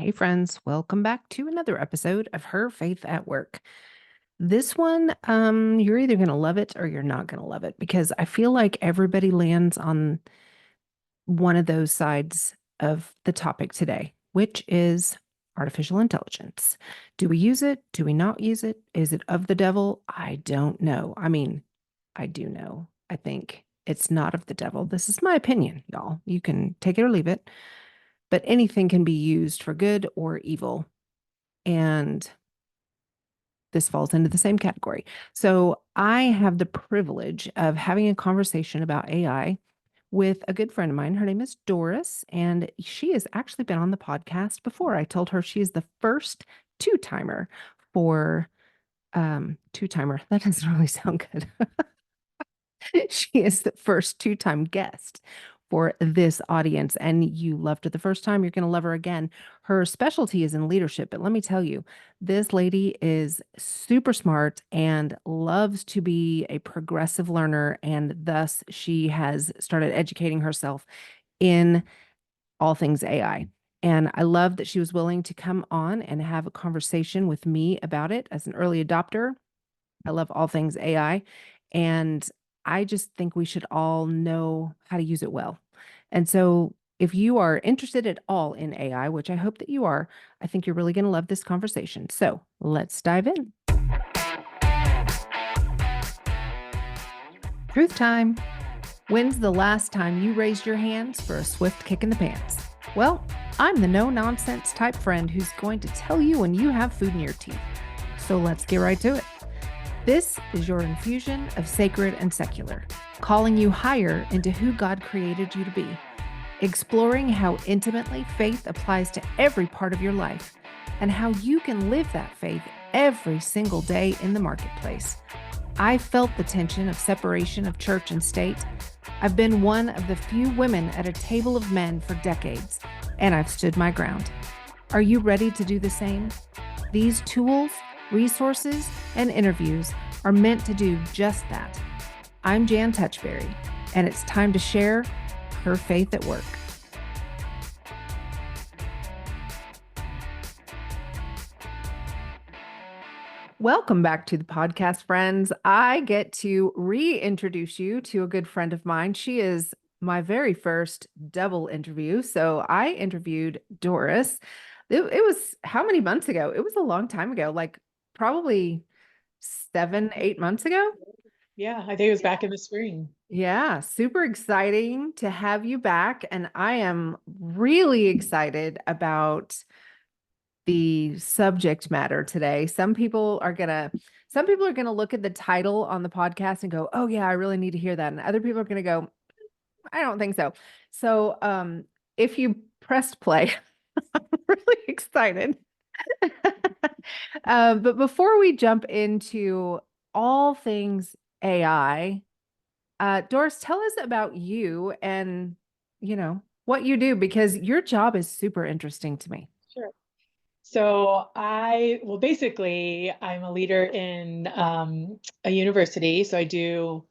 Hey, friends, welcome back to another episode of Her Faith at Work. This one, you're either going to love it or you're not going to love it because I feel like everybody lands on one of those sides of the topic today, which is artificial intelligence. Do we use it? Do we not use it? Is it of the devil? I don't know. I mean, I do know. I think it's not of the devil. This is my opinion, y'all. You can take it or leave it, but anything can be used for good or evil. And this falls into the same category. So I have the privilege of having a conversation about AI with a good friend of mine. Her name is Doris, and she has actually been on the podcast before. I told her she is the first two-timer for two-timer. That doesn't really sound good. She is the first two-time guest for this audience. And you loved her the first time, you're going to love her again. Her specialty is in leadership. But let me tell you, this lady is super smart and loves to be a progressive learner. And thus, she has started educating herself in all things AI. And I love that she was willing to come on and have a conversation with me about it as an early adopter. I love all things AI. And I just think we should all know how to use it well. And so, if you are interested at all in AI, which I hope that you are, I think you're really going to love this conversation. So, let's dive in. Truth time. When's the last time you raised your hands for a swift kick in the pants? Well, I'm the no nonsense type friend who's going to tell you when you have food in your teeth. So, let's get right to it. This is your infusion of sacred and secular, calling you higher into who God created you to be, exploring how intimately faith applies to every part of your life, and how you can live that faith every single day in the marketplace. I felt the tension of separation of church and state. I've been one of the few women at a table of men for decades, and I've stood my ground. Are you ready to do the same? These tools, resources, and interviews are meant to do just that. I'm Jan Touchberry, and it's time to share her faith at work. Welcome back to the podcast, friends. I get to reintroduce you to a good friend of mine. She is my very first double interview. So I interviewed Doris. It was how many months ago? It was a long time ago, like probably 7, 8 months ago. Yeah, I think it was back in the spring. Yeah, super exciting to have you back. And I am really excited about the subject matter today. Some people are gonna look at the title on the podcast and go, "Oh yeah, I really need to hear that." And other people are gonna go, "I don't think so." So if you pressed play, I'm really excited. But before we jump into all things AI, Doris, tell us about you and what you do because your job is super interesting to me. Sure. Well, basically, I'm a leader in a university. So I do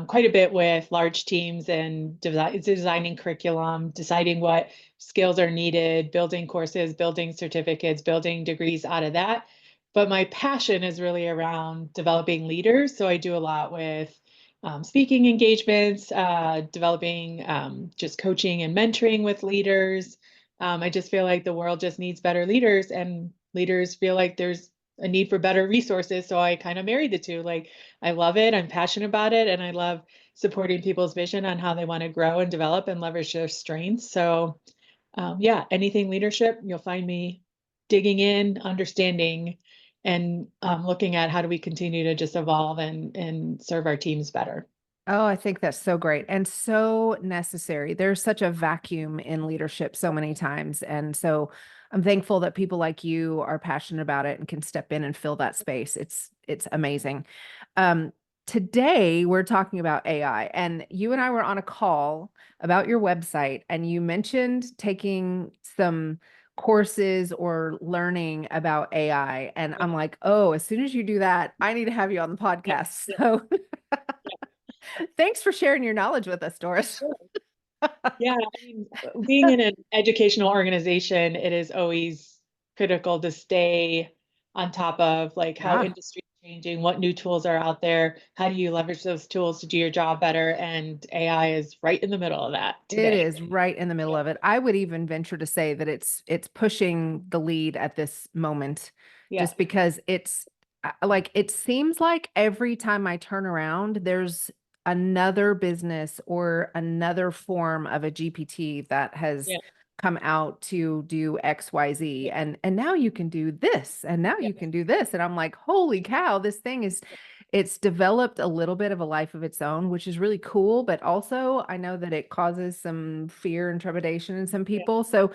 quite a bit with large teams and designing curriculum, deciding what skills are needed, building courses, building certificates, building degrees out of that. But my passion is really around developing leaders. So I do a lot with speaking engagements, developing just coaching and mentoring with leaders. I just feel like the world just needs better leaders, and leaders feel like there's a need for better resources. So I kind of married the two. Like, I love it, I'm passionate about it, and I love supporting people's vision on how they want to grow and develop and leverage their strengths. So, yeah, anything leadership, you'll find me digging in, understanding, and looking at how do we continue to just evolve and serve our teams better. Oh, I think that's so great and so necessary. There's such a vacuum in leadership so many times. And so I'm thankful that people like you are passionate about it and can step in and fill that space. It's amazing. Um, Today we're talking about AI, and you and I were on a call about your website, and you mentioned taking some courses or learning about AI. And I'm like, oh, as soon as you do that, I need to have you on the Yeah. podcast. So thanks for sharing your knowledge with us, Doris. Yeah, I mean, being in an educational organization, it is always critical to stay on top of like how Yeah. industry is changing, what new tools are out there, how do you leverage those tools to do your job better? And AI is right in the middle of that It today. is right in the middle Yeah. of it. I would even venture to say that it's pushing the lead at this moment Yeah. just because it's like it seems like every time I turn around there's another business or another form of a GPT that has Yeah. come out to do XYZ Yeah. and now you can do this and now Yeah. you can do this and I'm like, "Holy cow, this thing is it's developed a little bit of a life of its own, which is really cool, but also I know that it causes some fear and trepidation in some Yeah. people. So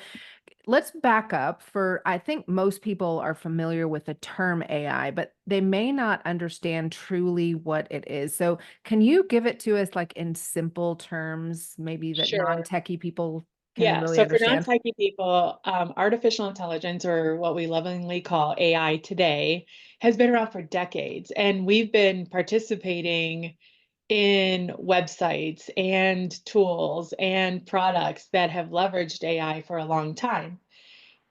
let's back up for I think most people are familiar with the term AI, but they may not understand truly what it is. So can you give it to us like in simple terms, maybe that Sure. non-techie people can Yeah, really so for understand? non-techie people, artificial intelligence, or what we lovingly call AI today, has been around for decades, and we've been participating in websites and tools and products that have leveraged AI for a long time.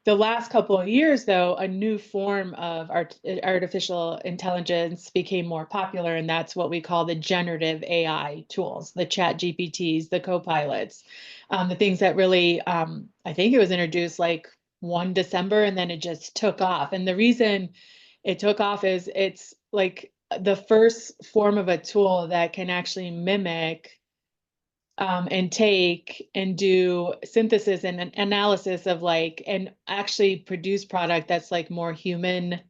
The last couple of years, though, a new form of artificial intelligence became more popular, and that's what we call the generative AI tools, the chat GPTs, the co-pilots, the things that really, I think it was introduced like 1 December, and then it just took off. And the reason it took off is it's like the first form of a tool that can actually mimic and take and do synthesis and an analysis of like and actually produce product that's like more human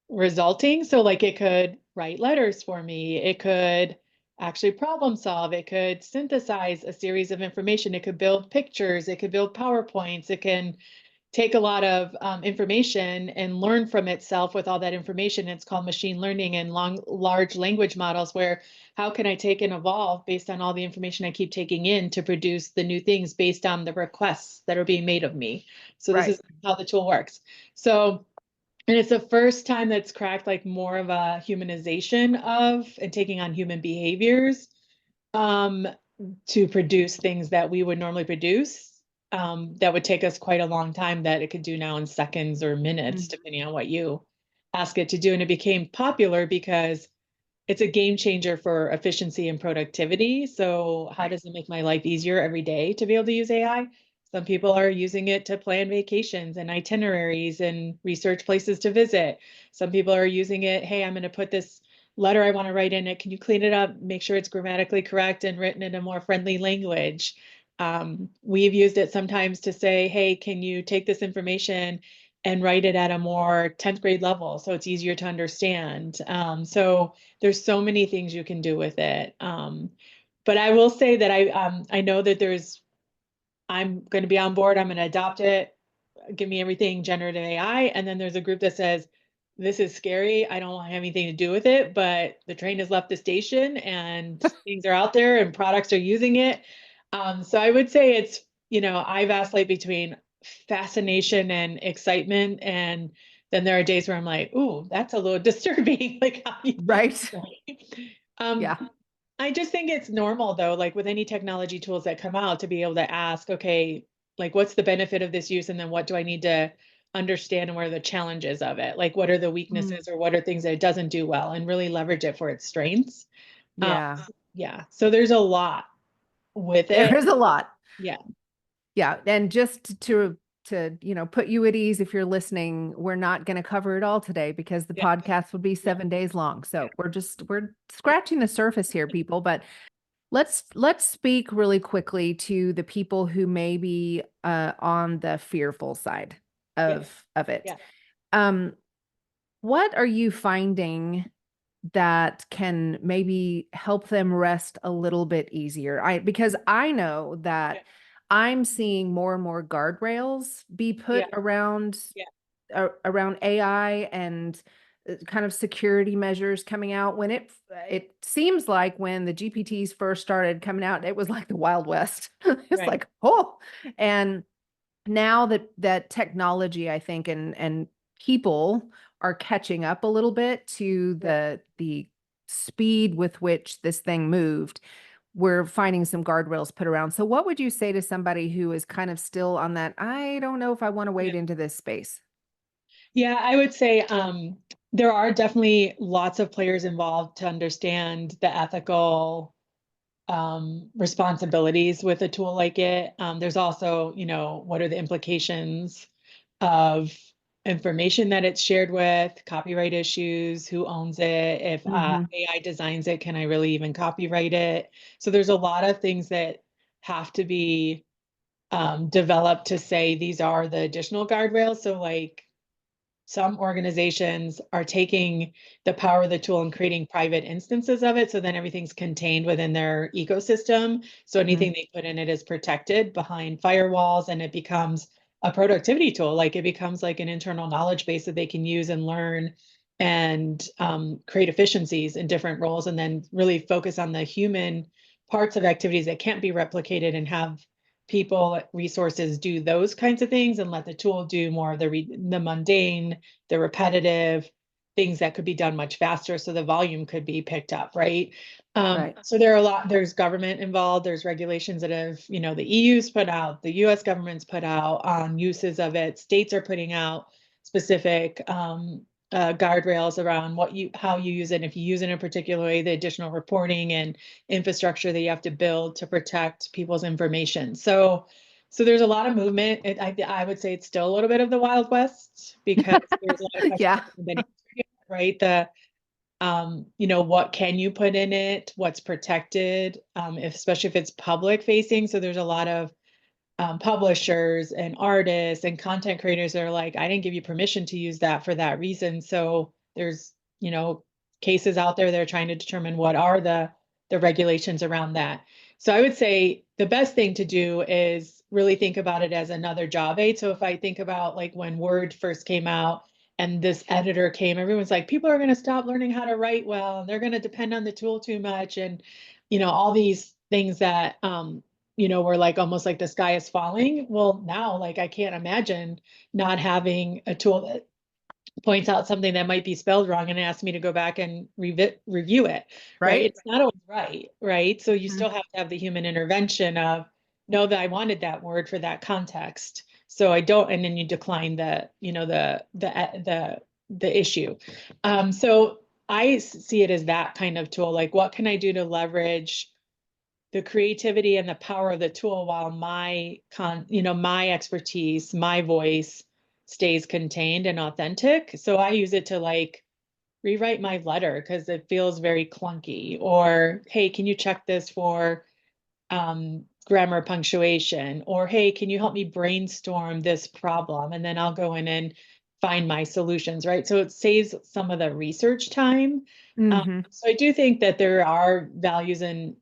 resulting. So like it could write letters for me, it could actually problem solve, it could synthesize a series of information, it could build pictures, it could build PowerPoints, it can take a lot of information and learn from itself with all that information. It's called machine learning and large language models, where how can I take and evolve based on all the information I keep taking in to produce the new things based on the requests that are being made of me. So this Right. is how the tool works. So, and it's the first time that's cracked like more of a humanization of and taking on human behaviors um, to produce things that we would normally produce that would take us quite a long time that it could do now in seconds or minutes, Mm. depending on what you ask it to do. And it became popular because it's a game changer for efficiency and productivity. So how Right. does it make my life easier every day to be able to use AI? Some people are using it to plan vacations and itineraries and research places to visit. Some people are using it, hey, I'm going to put this letter I want to write in it. Can you clean it up, make sure it's grammatically correct and written in a more friendly language? We've used it sometimes to say, hey, can you take this information and write it at a more 10th grade level so it's easier to understand? So there's so many things you can do with it. But I will say that I know that I'm going to be on board. I'm going to adopt it. Give me everything generative AI. And then there's a group that says, this is scary. I don't want anything to do with it, but the train has left the station and things are out there and products are using it. So I would say it's, I vacillate between fascination and excitement. And then there are days where I'm like, ooh, that's a little disturbing. Like, Right. um, Yeah. I just think it's normal though, like with any technology tools that come out to be able to ask, okay, like what's the benefit of this use? And then what do I need to understand and what are the challenges of it? Like what are the Mm. weaknesses or what are things that it doesn't do well and really leverage it for its strengths. Uh, Yeah. yeah. So there's a lot with There it. is a lot. Yeah. Yeah, and just to put you at ease if you're listening, we're not going to cover it all today because the Yeah. podcast would be Yeah. 7 days long. Yeah. So we're scratching the surface here, people. But let's speak really quickly to the people who may be on the fearful side Yeah. of it. Yeah. Um, what are you finding that can maybe help them rest a little bit easier? Because I know Yeah. that I'm seeing more and more guardrails be Yeah. put around Yeah. around AI and kind of security measures coming out when it seems like when the GPTs first started coming out, it was like the Wild West. It's Right. like, oh, and now that technology, I think, and people are catching up a little bit to Right. the speed with which this thing moved. we're finding some guardrails put around. So what would you say to somebody who is kind of still on that, I don't know if I want to Yeah. wade into this space? Yeah, I would say there are definitely lots of players involved to understand the ethical responsibilities with a tool like it. There's also, what are the implications of information that it's shared with, copyright issues, who owns it, if Hmm. AI designs it, can I really even copyright it? So there's a lot of things that have to be developed to say these are the additional guardrails. So like some organizations are taking the power of the tool and creating private instances of it. So then everything's contained within their ecosystem. So Hmm. anything they put in it is protected behind firewalls and it becomes a productivity tool. Like it becomes like an internal knowledge base that they can use and learn and create efficiencies in different roles and then really focus on the human parts of activities that can't be replicated and have people resources do those kinds of things and let the tool do more of the mundane, the repetitive things that could be done much faster so the volume could be picked up, right? Right. So there's government involved, there's regulations that have, the EU's put out, the US government's put out on uses of it, states are putting out specific guardrails around how you use it. And if you use it in a particular way, the additional reporting and infrastructure that you have to build to protect people's information. So there's a lot of movement. I would say it's still a little bit of the Wild West because there's a lot of questions Yeah. that have been answered yet, right? What can you put in it? What's protected? Especially if it's public facing. So there's a lot of publishers and artists and content creators that are like, I didn't give you permission to use that for that reason. So there's, cases out there that are trying to determine what are the regulations around that. So I would say the best thing to do is really think about it as another job aid. So if I think about like when Word first came out and this editor came, everyone's like, people are going to stop learning how to write well, and they're going to depend on the tool too much. And, all these things that were like almost like the sky is falling. Well, now, like, I can't imagine not having a tool that points out something that might be spelled wrong and asks me to go back and review it, right? Right. It's not always right, right? So you Mhm. still have to have the human intervention of know that I wanted that word for that context. So I don't, and then you decline the issue. So I see it as that kind of tool. Like, what can I do to leverage the creativity and the power of the tool while my expertise, my voice stays contained and authentic. So I use it to like rewrite my letter because it feels very clunky. Or, hey, can you check this for grammar punctuation? Or, hey, can you help me brainstorm this problem? And then I'll go in and find my solutions, right? So it saves some of the research time. Mhm. So I do think that there are values in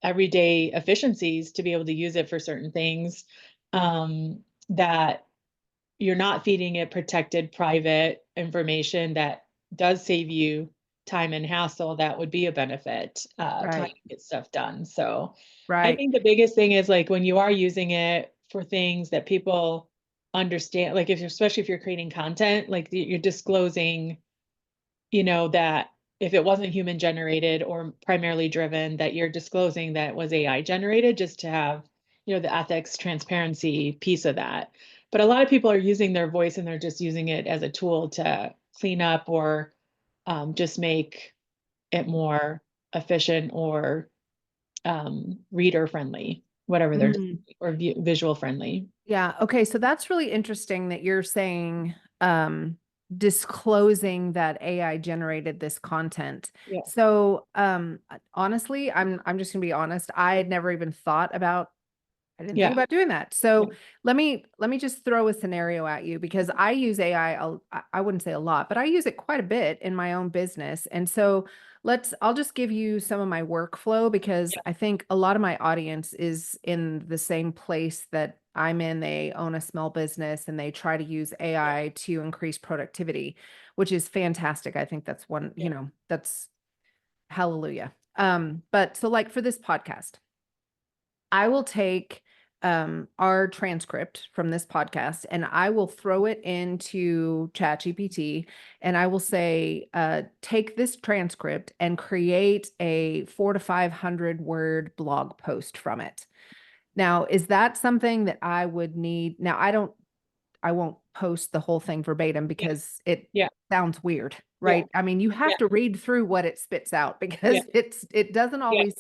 everyday efficiencies to be able to use it for certain things that you're not feeding it protected private information that does save you time and hassle that would be a benefit to how Right. you get stuff done. So I Right. think the biggest thing is like when you are using it for things that people understand, like especially if you're creating content, like you're disclosing that if it wasn't human generated or primarily driven, that you're disclosing that it was AI generated just to have, the ethics transparency piece of that. But a lot of people are using their voice and they're just using it as a tool to clean up or just make it more efficient or reader friendly, whatever they're doing, Mm. or visual friendly. Yeah. Okay. So that's really interesting that you're saying disclosing that AI generated this content. Yeah. So honestly, I'm just gonna be honest. I had never even thought about I didn't think Yeah. about doing that. Yeah. So let me just throw a scenario at you because I use AI. I wouldn't say a lot, but I use it quite a bit in my own business. And so I'll just give you some of my workflow because I think a lot of my audience is in the same place that I'm in. They own a small business and they try to use Yeah. AI to increase productivity, which is fantastic. I think that's one, Yeah. that's hallelujah. But so like for this podcast, I will take our transcript from this podcast and I will throw it into ChatGPT and I will say, take this transcript and create a 400 to 500 word blog post from it. Now, is that something that I would need? Now, I won't post the whole thing verbatim Yeah. because it Yeah. sounds weird, Yeah. right? I mean, you Yeah. have to read through what it spits out Yeah. because it doesn't Yeah. always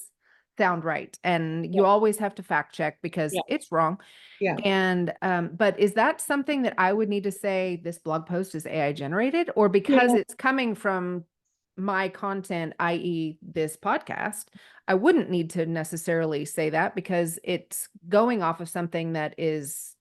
sound right. And Yeah. you always have to fact check because Yeah. it's wrong. Yeah. And but is that something that I would need to say this blog post is AI generated, or because Yeah. it's coming from my content, i.e., this podcast, I wouldn't need to necessarily say that because it's going off of something that is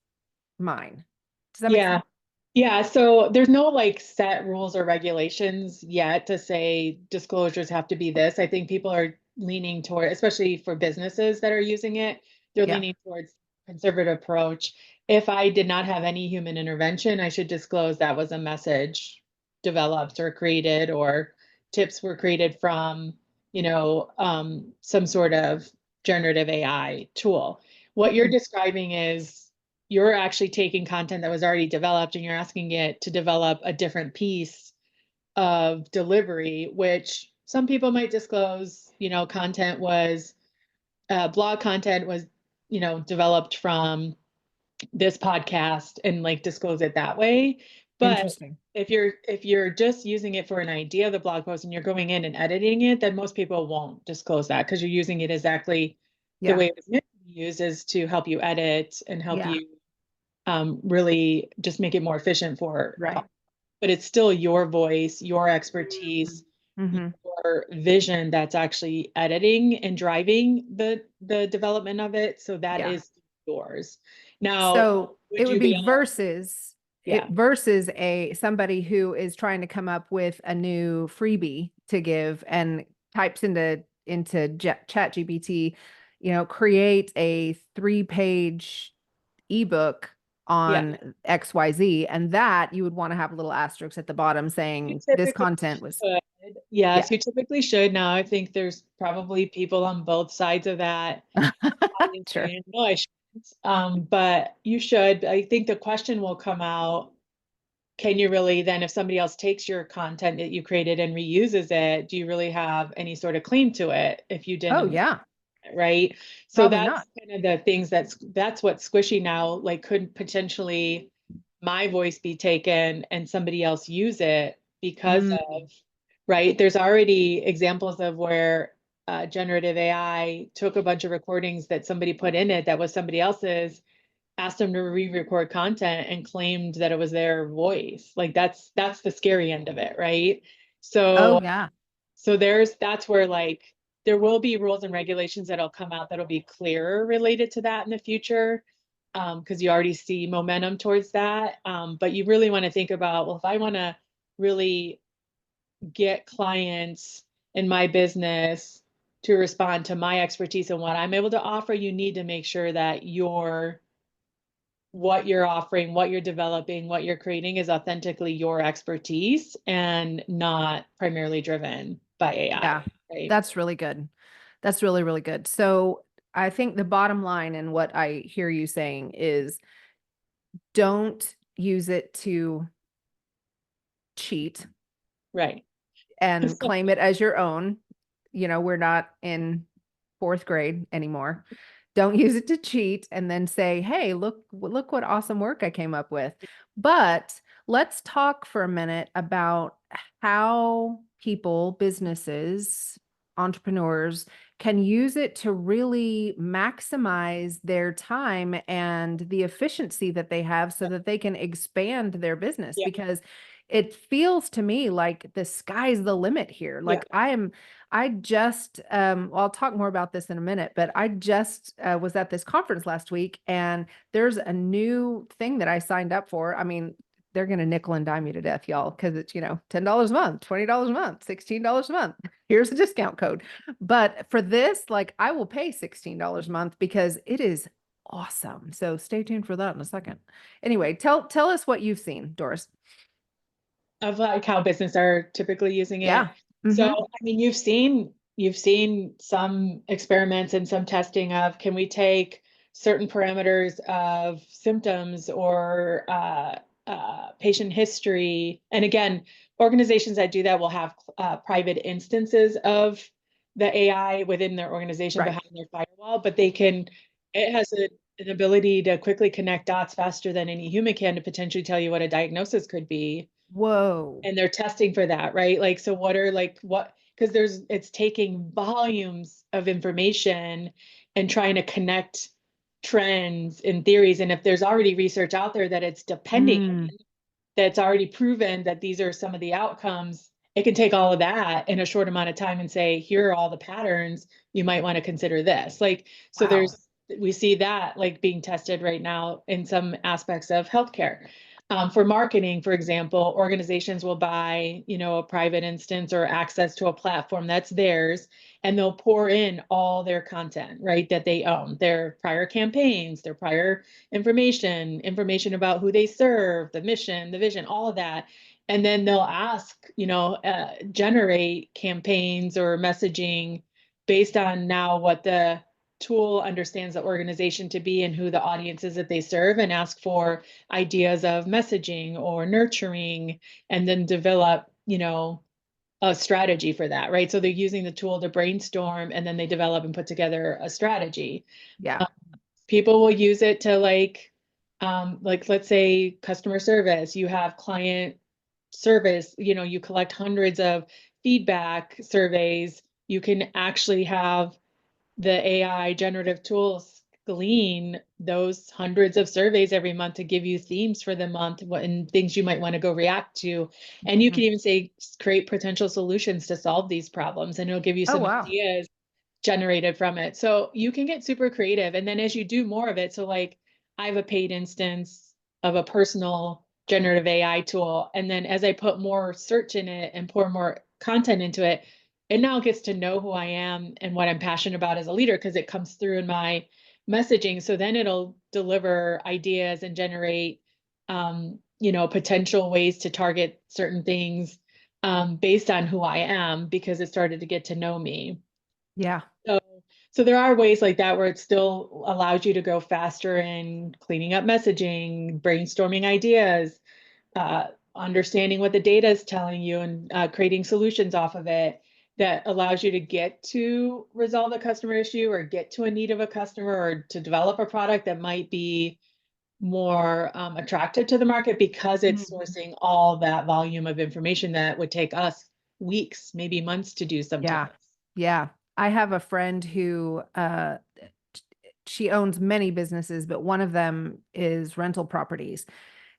mine. Does that make Yeah. sense? Yeah, so there's no like set rules or regulations yet to say disclosures have to be this. I think people are leaning toward, especially for businesses that are using it, they're Yeah. leaning towards conservative approach. If I did not have any human intervention, I should disclose that was a message developed or created, or tips were created from, some sort of generative AI tool. What you're Mhm. describing is you're actually taking content that was already developed and you're asking it to develop a different piece of delivery, which some people might disclose, content was blog content was, developed from this podcast and like disclose it that way. But Interesting. if you're just using it for an idea of the blog post and you're going in and editing it, then most people won't disclose that because you're using it exactly the Yeah. way it was meant to be used, is to help you edit and help Yeah. you really just make it more efficient Right. but it's still your voice, your expertise, Mm-hmm. your vision that's actually editing and driving the development of it. So that Yeah. is yours. Now, So it would would you be be on? versus Yeah, a somebody who is trying to come up with a new freebie to give and types into chat GPT, create a 3 page ebook yeah. on XYZ, and that you would want to have a little asterisk at the bottom You saying this typically content was, should. yeah. Yes, you typically should. Now, I think there's probably people on both sides of that audience Sure. saying, no, I shouldn't. But you should. I think the question will come out, can you really then, if somebody else takes your content that you created and reuses it, do you really have any sort of claim to it if you Oh didn't, yeah, right? So probably not. that's kind of the things that's what's squishy now. Like, could potentially my voice be taken and somebody else use it because Mm. of, right? There's already examples of where generative AI took a bunch of recordings that somebody put in it that was somebody else's, asked them to re-record content and claimed that it was their voice. Like that's the scary end of it, right? Oh So yeah. that's where like there will be rules and regulations that'll come out that'll be clearer related to that in the future. Because you already see momentum towards that. But you really want to think about, well, if I want to really get clients in my business to respond to my expertise and what I'm able to offer, you need to make sure that what you're offering, what you're developing, what you're creating is authentically your expertise and not primarily driven by AI, Yeah, right? that's really good. That's really, really good. So I think the bottom line and what I hear you saying is don't use it to cheat Right. and claim it as your own. We're not in fourth grade anymore. Don't use it to cheat and then say, "Hey, look what awesome work I came up with." But let's talk for a minute about how people, businesses, entrepreneurs can use it to really maximize their time and the efficiency that they have so that they can expand their business Yeah. because it feels to me like the sky's the limit here. Yeah. Like I just, well, I'll talk more about this in a minute, but I just was at this conference last week and there's a new thing that I signed up for. I mean, they're going to nickel and dime you to death, y'all, because it's, $10 a month, $20 a month, $16 a month. Here's a discount code. But for this, like I will pay $16 a month because it is awesome. So stay tuned for that in a second. Anyway, tell us what you've seen, Doris. Of like how business are typically using it. Yeah. So, Mm-hmm. I mean, you've seen some experiments and some testing of, can we take certain parameters of symptoms or patient history. And again, organizations that do that will have private instances of the AI within their organization Right. behind their firewall, but it has an ability to quickly connect dots faster than any human can to potentially tell you what a diagnosis could be. Whoa. And they're testing for that, right? Like, so what are like what, because it's taking volumes of information and trying to connect trends and theories. And if there's already research out there that it's depending Mm, on, that's already proven that these are some of the outcomes, it can take all of that in a short amount of time and say, here are all the patterns, you might want to consider this. Like, so wow. we see that like being tested right now in some aspects of healthcare. For marketing, for example, organizations will buy, a private instance or access to a platform that's theirs, and they'll pour in all their content, right, that they own, their prior campaigns, their prior information about who they serve, the mission, the vision, all of that. And then they'll ask, generate campaigns or messaging based on now what the tool understands the organization to be and who the audience is that they serve, and ask for ideas of messaging or nurturing, and then develop, a strategy for that, right? So they're using the tool to brainstorm, and then they develop and put together a strategy. Yeah. People will use it to like let's say customer service. You have client service, you collect hundreds of feedback surveys. You can actually have the AI generative tools glean those hundreds of surveys every month to give you themes for the month and things you might want to go react to. And you Mhm. can even say, create potential solutions to solve these problems, and it'll give you Oh, some wow. ideas generated from it. So you can get super creative. And then as you do more of it, so like I have a paid instance of a personal generative AI tool. And then as I put more search in it and pour more content into it, it now gets to know who I am and what I'm passionate about as a leader, because it comes through in my messaging. So then it'll deliver ideas and generate, potential ways to target certain things based on who I am, because it started to get to know me. Yeah. So, so there are ways like that where it still allows you to go faster in cleaning up messaging, brainstorming ideas, uh, understanding what the data is telling you, and creating solutions off of it that allows you to get to resolve a customer issue or get to a need of a customer or to develop a product that might be more attractive to the market, because it's Mhm. sourcing all that volume of information that would take us weeks, maybe months to do sometimes. Yeah. Yeah. I have a friend who she owns many businesses, but one of them is rental properties.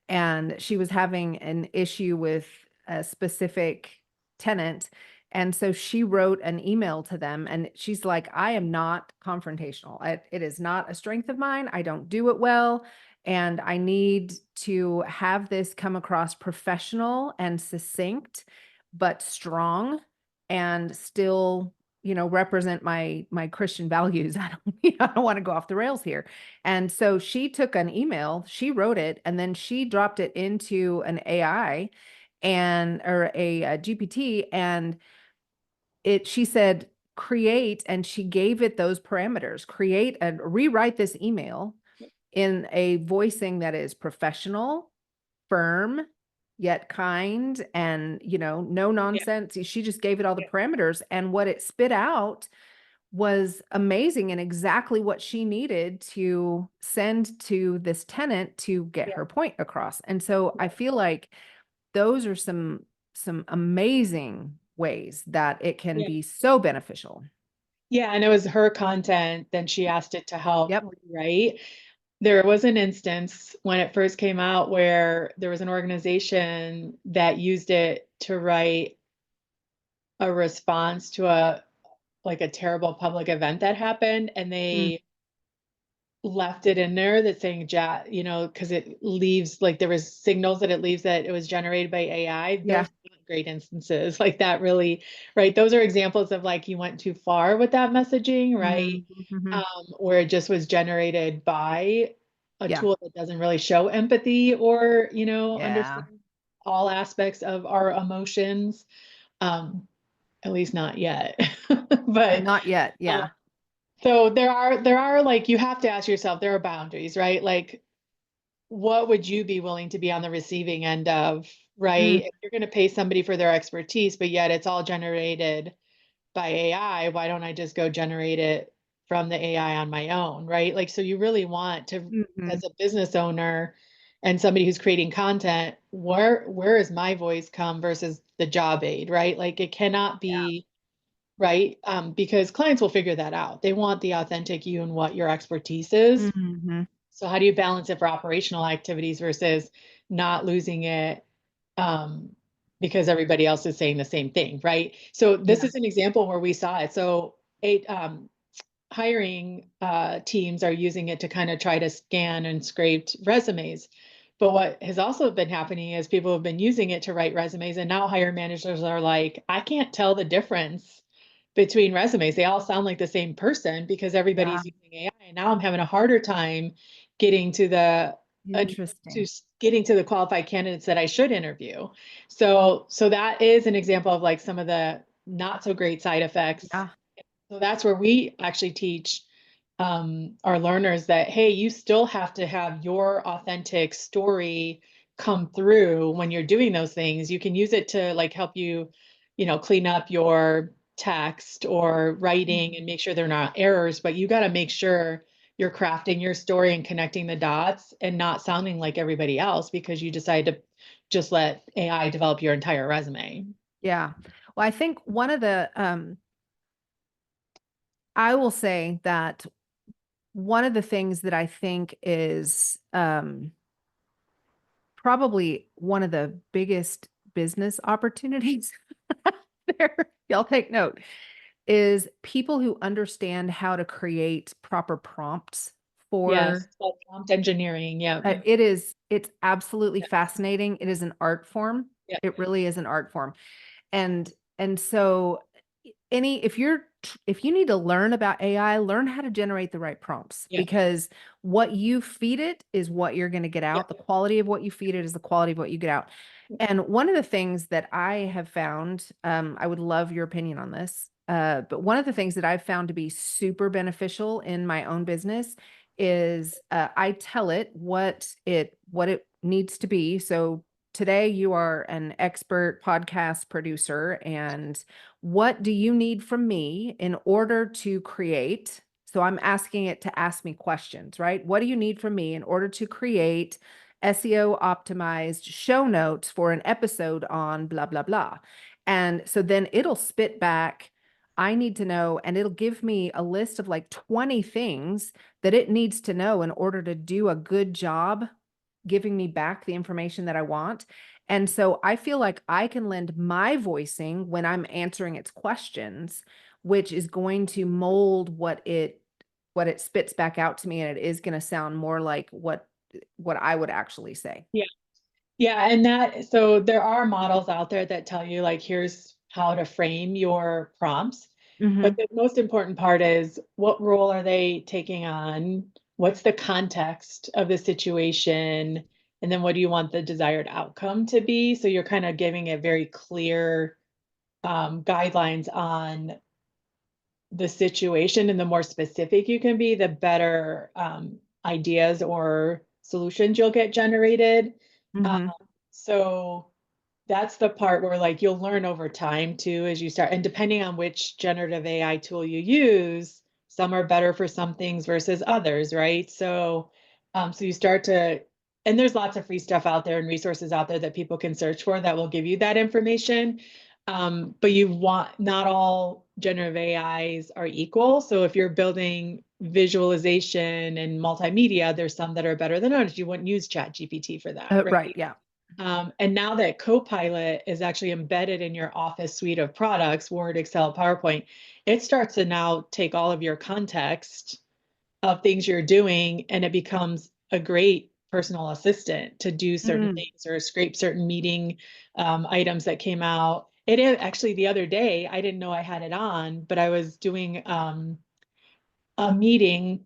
And she was having an issue with a specific tenant. And so she wrote an email to them, and she's like, I am not confrontational. It is not a strength of mine. I don't do it well. And I need to have this come across professional and succinct, but strong, and still, represent my Christian values. I don't want to go off the rails here. And so she took an email, she wrote it, and then she dropped it into an AI or a GPT, and she said, create, and she gave it those parameters, create and rewrite this email in a voicing that is professional, firm, yet kind, and, no Yeah, nonsense. She just gave it all the parameters, and what it spit out was amazing and exactly what she needed to send to this tenant to get yeah, her point across. And so I yeah, feel like those are some amazing ways that it can yeah. be so beneficial. Yeah, and it was her content. Then she asked it to help Yep. rewrite. There was an instance when it first came out where there was an organization that used it to write a response to a terrible public event that happened, and Mm, they left it in there that saying because it leaves, like, there was signals that it leaves that it was generated by AI. yeah. Those aren't great instances. Like that really, right? Those are examples of like you went too far with that messaging, right? Mm, mhm. Where it just was generated by a Yeah. tool that doesn't really show empathy or, Yeah. understand all aspects of our emotions. Um, at least not yet. But Not yet. um, Yeah. So there are like, you have to ask yourself, there are boundaries, right? Like, what would you be willing to be on the receiving end of, Mm, right? If you're going to pay somebody for their expertise, but yet it's all generated by AI, why don't I just go generate it from the AI on my own, right? Like, so you really want to, mhm. as a business owner and somebody who's creating content, where is my voice come versus the job aid, right? Like, it cannot be, right? Because clients will figure that out. They want the authentic you and what your expertise is. Mhm. So how do you balance it for operational activities versus not losing it um, because everybody else is saying the same thing, right? So this Yeah. is an example where we saw it. So hiring teams are using it to kind of try to scan and scrape resumes. But what has also been happening is people have been using it to write resumes, and now hiring managers are like, I can't tell the difference between resumes. They all sound like the same person because Yeah. everybody's using AI. And now I'm having a harder time getting to the uh, Interesting. getting to the qualified candidates that I should interview. So that is an example of like some of the not so great side effects. Yeah. So that's where we actually teach our learners that, hey, you still have to have your authentic story come through when you're doing those things. You can use it to like help you, clean up your text or writing and make sure they're not errors, but you got to make sure you're crafting your story and connecting the dots and not sounding like everybody else because you decide to just let AI develop your entire resume. Yeah. Well, I think I will say that one of the things that I think is probably one of the biggest business opportunities there, y'all take note, is people who understand how to create proper prompts Yes, for like prompt engineering. Yeah. it's absolutely Yeah. fascinating. It is an art form. Yeah. It really is an art form. And so if you need to learn about AI, learn how to generate the right prompts Yeah. because what you feed it is what you're going to get Yeah. out. The quality of what you feed it is the quality of what you get out. And one of the things that I have found, I would love your opinion on this, but one of the things that I've found to be super beneficial in my own business is I tell it what it needs to be. So today you are an expert podcast producer, and what do you need from me in order to create? So I'm asking it to ask me questions, right? What do you need from me in order to create SEO optimized show notes for an episode on blah, blah, blah? And so then it'll spit back, I need to know, and it'll give me a list of like 20 things that it needs to know in order to do a good job giving me back the information that I want. And so I feel like I can lend my voicing when I'm answering its questions, which is going to mold what it spits back out to me, and it is going to sound more like what I would actually say. Yeah. Yeah, and so there are models out there that tell you like here's how to frame your prompts. But Hmm. the most important part is what role are they taking on? What's the context of the situation? And then what do you want the desired outcome to be? So you're kind of giving it very clear guidelines on the situation, and the more specific you can be, the better ideas or solutions you'll get generated. Um, Hmm. so that's the part where like you'll learn over time too as you start, and depending on which generative AI tool you use, some are better for some things versus others, right? So you start to, and there's lots of free stuff out there and resources out there that people can search for that will give you that information. But you want, not all generative AIs are equal. So if you're building visualization and multimedia, there's some that are better than others. You wouldn't use Chat GPT for that, Right. right? Yeah. And now that Copilot is actually embedded in your Office suite of products, Word, Excel, PowerPoint, it starts to now take all of your context of things you're doing, and it becomes a great personal assistant to do certain Mm. things or scrape certain meeting items that came out. It is actually, the other day, I didn't know I had it on, but I was doing a meeting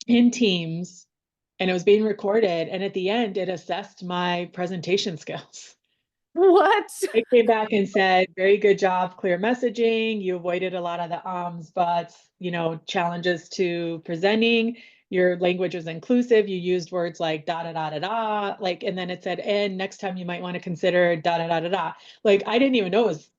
in Teams and it was being recorded. And at the end, it assessed my presentation skills. What? It came back and said, very good job, clear messaging. You avoided a lot of the ums, buts, challenges to presenting. Your language was inclusive. You used words like da da da da da, like, and then it said, and next time you might want to consider da da da da da. Like, I didn't even know it was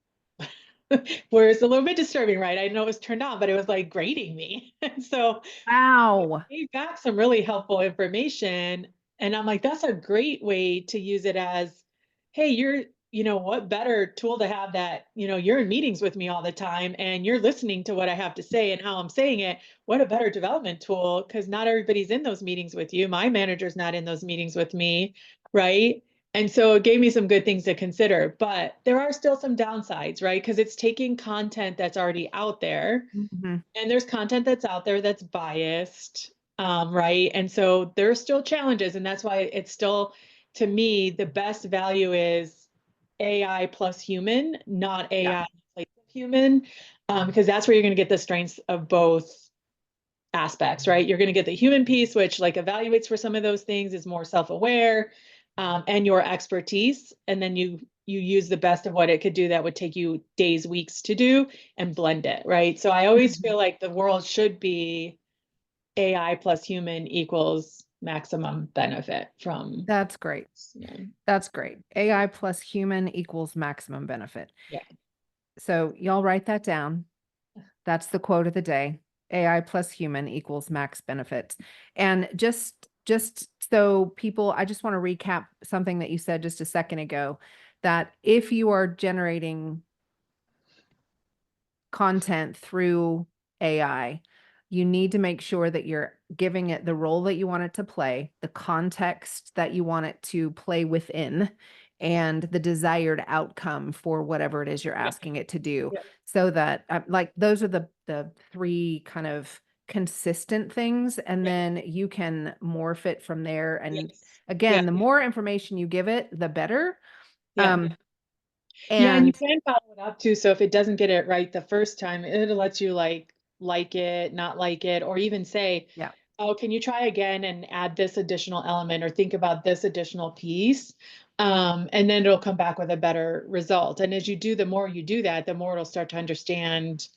where it's a little bit disturbing, right? I didn't know it was turned on, but it was like grading me. And so Wow. gave back some really helpful information. And I'm like, that's a great way to use it as, hey, what better tool to have that, you're in meetings with me all the time and you're listening to what I have to say and how I'm saying it. What a better development tool, because not everybody's in those meetings with you. My manager's not in those meetings with me, right? And so it gave me some good things to consider, but there are still some downsides, right? Because it's taking content that's already out there, Mhm. and there's content that's out there that's biased, right? And so there's still challenges, and that's why it's still, to me, the best value is AI plus human, not Yeah. AI in place of human, because that's where you're going to get the strengths of both aspects, right? You're going to get the human piece, which like evaluates for some of those things, is more self-aware, and your expertise, and then you use the best of what it could do that would take you days, weeks to do, and blend it, right? So I always Mhm. feel like the world should be AI plus human equals maximum benefit from, That's great. yeah, That's great. AI plus human equals maximum benefit. yeah, So y'all write that down. That's the quote of the day. AI plus human equals max benefits. And just so people, I just want to recap something that you said just a second ago, that if you are generating content through AI, you need to make sure that you're giving it the role that you want it to play, the context that you want it to play within, and the desired outcome for whatever it is you're yeah, asking it to do. yeah, So that like those are the three kind of consistent things, and yeah, then you can morph it from there. And yes, yeah, again, the more information you give it, the better. yeah. Um, Yeah, and you and can follow it up too. So if it doesn't get it right the first time, it'll let you like it, not like it, or even say, yeah. oh, can you try again and add this additional element or think about this additional piece? And then it'll come back with a better result. And as you do, the more you do that, the more it'll start to understand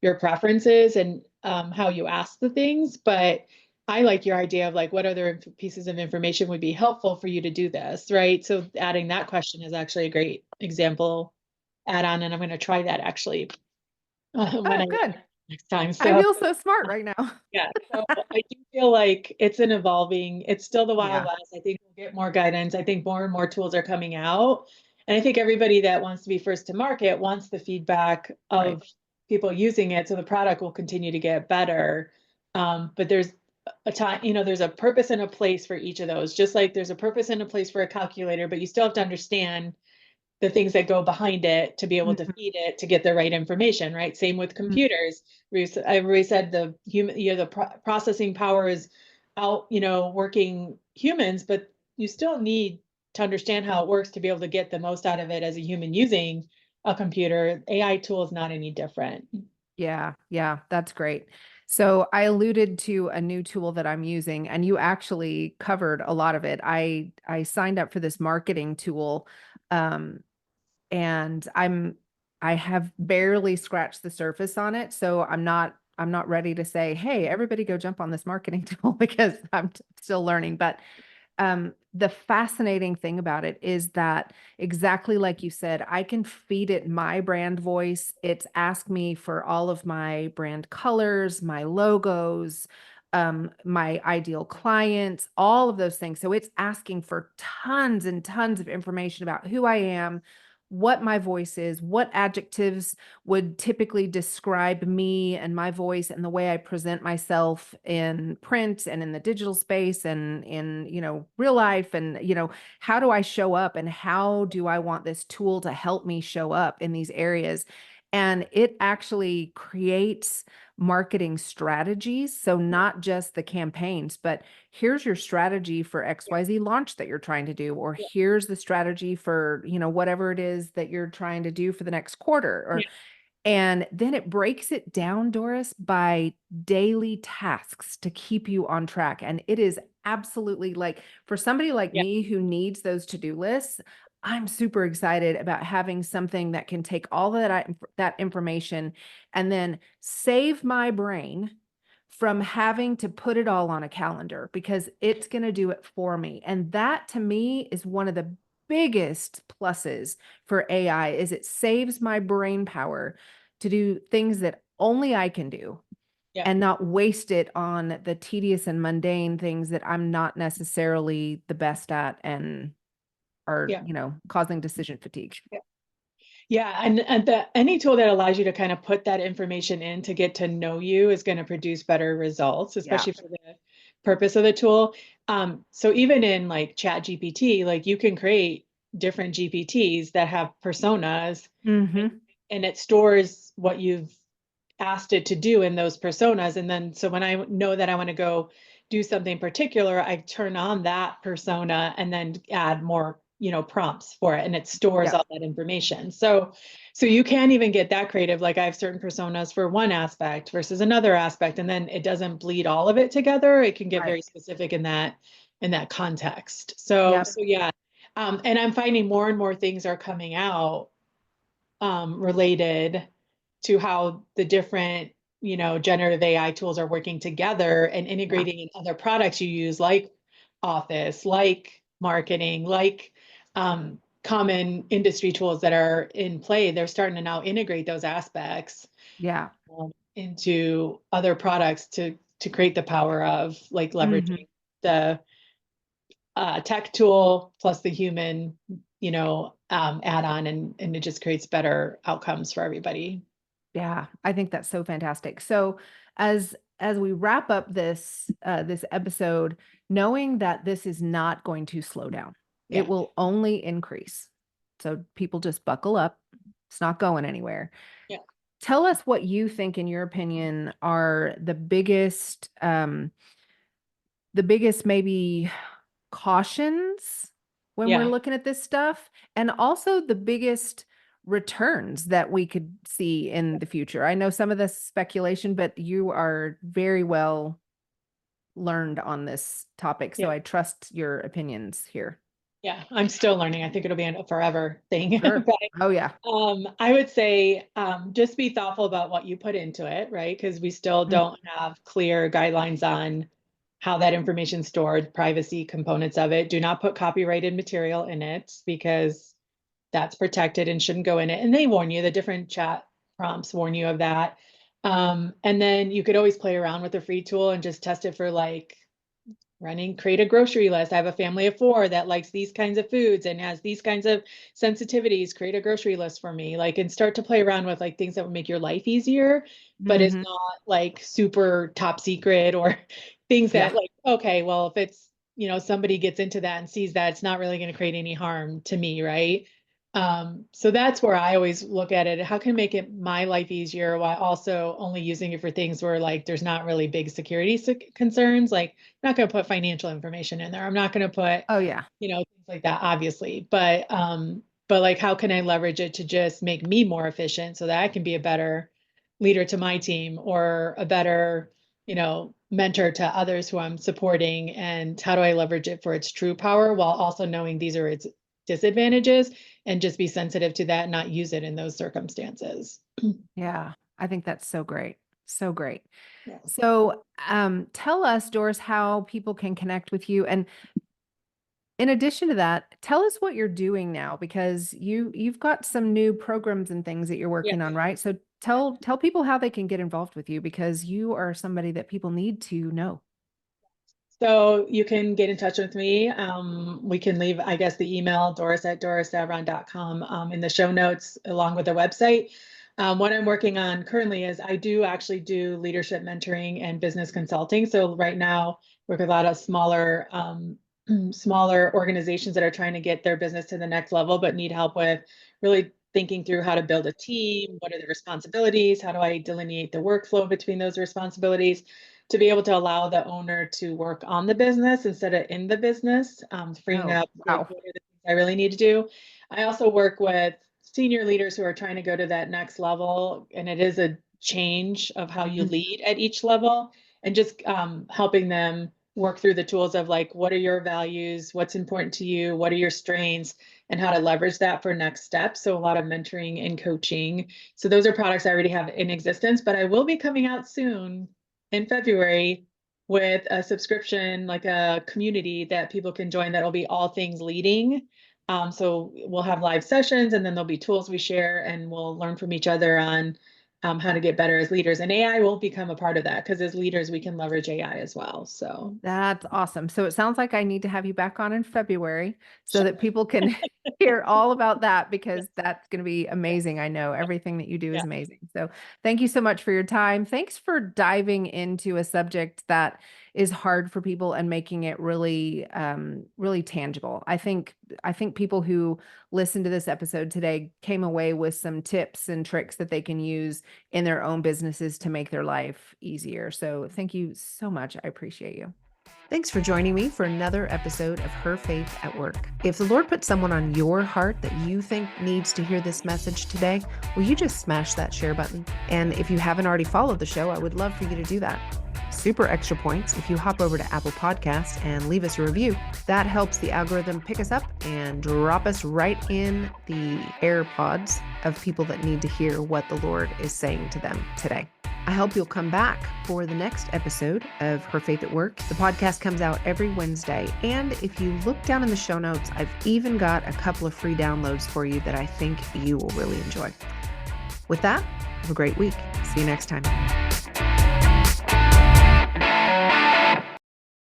your preferences and how you ask the things. But I like your idea of like what other pieces of information would be helpful for you to do this, right? So adding that question is actually a great example add on, and I'm going to try that actually when Oh, I good. next time. I So feel so smart right now. yeah, so I do feel like it's still the Wild Yeah, West. I think we'll get more guidance. I think more and more tools are coming out. And I think everybody that wants to be first to market wants the feedback right. of people using it. So the product will continue to get better. But there's a time, there's a purpose and a place for each of those, just like there's a purpose and a place for a calculator, but you still have to understand the things that go behind it to be able to Mhm, feed it to get the right information, right? Same with mhm. computers. I've already said the human, the processing power is out, working humans, but you still need to understand how it works to be able to get the most out of it as a human using a computer. AI tool is not any different. Yeah, yeah, that's great. So I alluded to a new tool that I'm using, and you actually covered a lot of it. I signed up for this marketing tool, um, and I have barely scratched the surface on it. So I'm not ready to say, hey, everybody go jump on this marketing tool because I'm still learning. But the fascinating thing about it is that exactly like you said, I can feed it my brand voice. It's asked me for all of my brand colors, my logos, my ideal clients, all of those things. So it's asking for tons and tons of information about who I am, what my voice is, what adjectives would typically describe me and my voice and the way I present myself in print and in the digital space and in, real life. And, how do I show up and how do I want this tool to help me show up in these areas? And it actually creates marketing strategies. So not just the campaigns, but here's your strategy for XYZ launch that you're trying to do, or Yeah, here's the strategy for, whatever it is that you're trying to do for the next quarter. yeah, And then it breaks it down, Doris, by daily tasks to keep you on track. And it is absolutely like for somebody like yeah, me who needs those to-do lists, I'm super excited about having something that can take all that information and then save my brain from having to put it all on a calendar because it's going to do it for me. And that to me is one of the biggest pluses for AI is it saves my brain power to do things that only I can do Yeah. and not waste it on the tedious and mundane things that I'm not necessarily the best at and are, Yeah. causing decision fatigue. Yeah. Yeah, and any tool that allows you to kind of put that information in to get to know you is going to produce better results, Yeah. especially for the purpose of the tool. So even in like Chat GPT, like you can create different GPTs that have personas, and, Mm-hmm. and it stores what you've asked it to do in those personas. And then so when I know that I want to go do something particular, I turn on that persona and then add more, prompts for it, and it stores Yep. all that information. So you can even get that creative. Like I have certain personas for one aspect versus another aspect, and then it doesn't bleed all of it together. It can get Right. very specific in that context. So Yep. yeah. And I'm finding more and more things are coming out related to how the different, generative AI tools are working together and Yeah. integrating in other products you use, like Office, like marketing, like common industry tools that are in play. They're starting to now integrate those aspects Yeah. into other products to create the power of like Mm-hmm. leveraging the tech tool plus the human, add on, and it just creates better outcomes for everybody. Yeah, I think that's so fantastic. So as we wrap up this episode, knowing that this is not going to slow down, it Yeah. will only increase. So people just buckle up. It's not going anywhere. Yeah. Tell us what you think, in your opinion, are the biggest maybe cautions when we're Yeah. looking at this stuff, and also the biggest returns that we could see in the future. I know some of this speculation, but you are very well learned on this topic, so Yeah. I trust your opinions here. Yeah. I'm still learning. I think it'll be a forever thing. Sure. But Oh yeah. I would say just be thoughtful about what you put into it, right? Because we still Mm, don't have clear guidelines on how that information stored, privacy components of it. Do not put copyrighted material in it because that's protected and shouldn't go in it. And they warn you, the different chat prompts warn you of that. And then you could always play around with the free tool and just test it for like create a grocery list. I have a family of 4 that likes these kinds of foods and has these kinds of sensitivities. Create a grocery list for me, like, and start to play around with like things that would make your life easier, but is mhm. not like super top secret or things Yeah. that like, okay, well, if it's, somebody gets into that and sees that, it's not really going to create any harm to me, right? So that's where I always look at it. How can I make it my life easier while also only using it for things where like there's not really big security concerns? Like I'm not going to put financial information in there. I'm not going to put, Oh yeah. things like that, obviously. But like how can I leverage it to just make me more efficient so that I can be a better leader to my team or a better, mentor to others who I'm supporting? And how do I leverage it for its true power while also knowing these are its disadvantages, and just be sensitive to that, not use it in those circumstances. Yeah. I think that's so great. So great. Yes. So, tell us, Doris, how people can connect with you. And in addition to that, tell us what you're doing now because you've got some new programs and things that you're Yeah. working on, right? So tell people how they can get involved with you because you are somebody that people need to know. So you can get in touch with me. We can leave, I guess, the email, doris@dorissavron.com, in the show notes along with the website. What I'm working on currently is I do actually do leadership mentoring and business consulting. So right now, work with a lot of smaller, smaller organizations that are trying to get their business to the next level, but need help with really thinking through how to build a team. What are the responsibilities? How do I delineate the workflow between those responsibilities, to be able to allow the owner to work on the business instead of in the business, freeing Oh, up like wow. what are the things I really need to do. I also work with senior leaders who are trying to go to that next level, and it is a change of how you Mhm. lead at each level, and just helping them work through the tools of like, what are your values? What's important to you? What are your strengths? And how to leverage that for next steps. So a lot of mentoring and coaching. So those are products I already have in existence, but I will be coming out soon in February with a subscription, like a community that people can join that'll be all things leading. So we'll have live sessions, and then there'll be tools we share, and we'll learn from each other on how to get better as leaders. And AI will become a part of that, because as leaders, we can leverage AI as well. So That's awesome. So it sounds like I need to have you back on in February so that people can hear all about that, because that's going to be amazing. I know everything that you do is yeah. amazing. So thank you so much for your time. Thanks for diving into a subject that is hard for people and making it really, really tangible. I think people who listened to this episode today came away with some tips and tricks that they can use in their own businesses to make their life easier. So thank you so much. I appreciate you. Thanks for joining me for another episode of Her Faith at Work. If the Lord put someone on your heart that you think needs to hear this message today, will you just smash that share button? And if you haven't already followed the show, I would love for you to do that. Super extra points if you hop over to Apple Podcasts and leave us a review. That helps the algorithm pick us up and drop us right in the AirPods of people that need to hear what the Lord is saying to them today. I hope you'll come back for the next episode of Her Faith at Work. The podcast comes out every Wednesday. And if you look down in the show notes, I've even got a couple of free downloads for you that I think you will really enjoy. With that, have a great week. See you next time.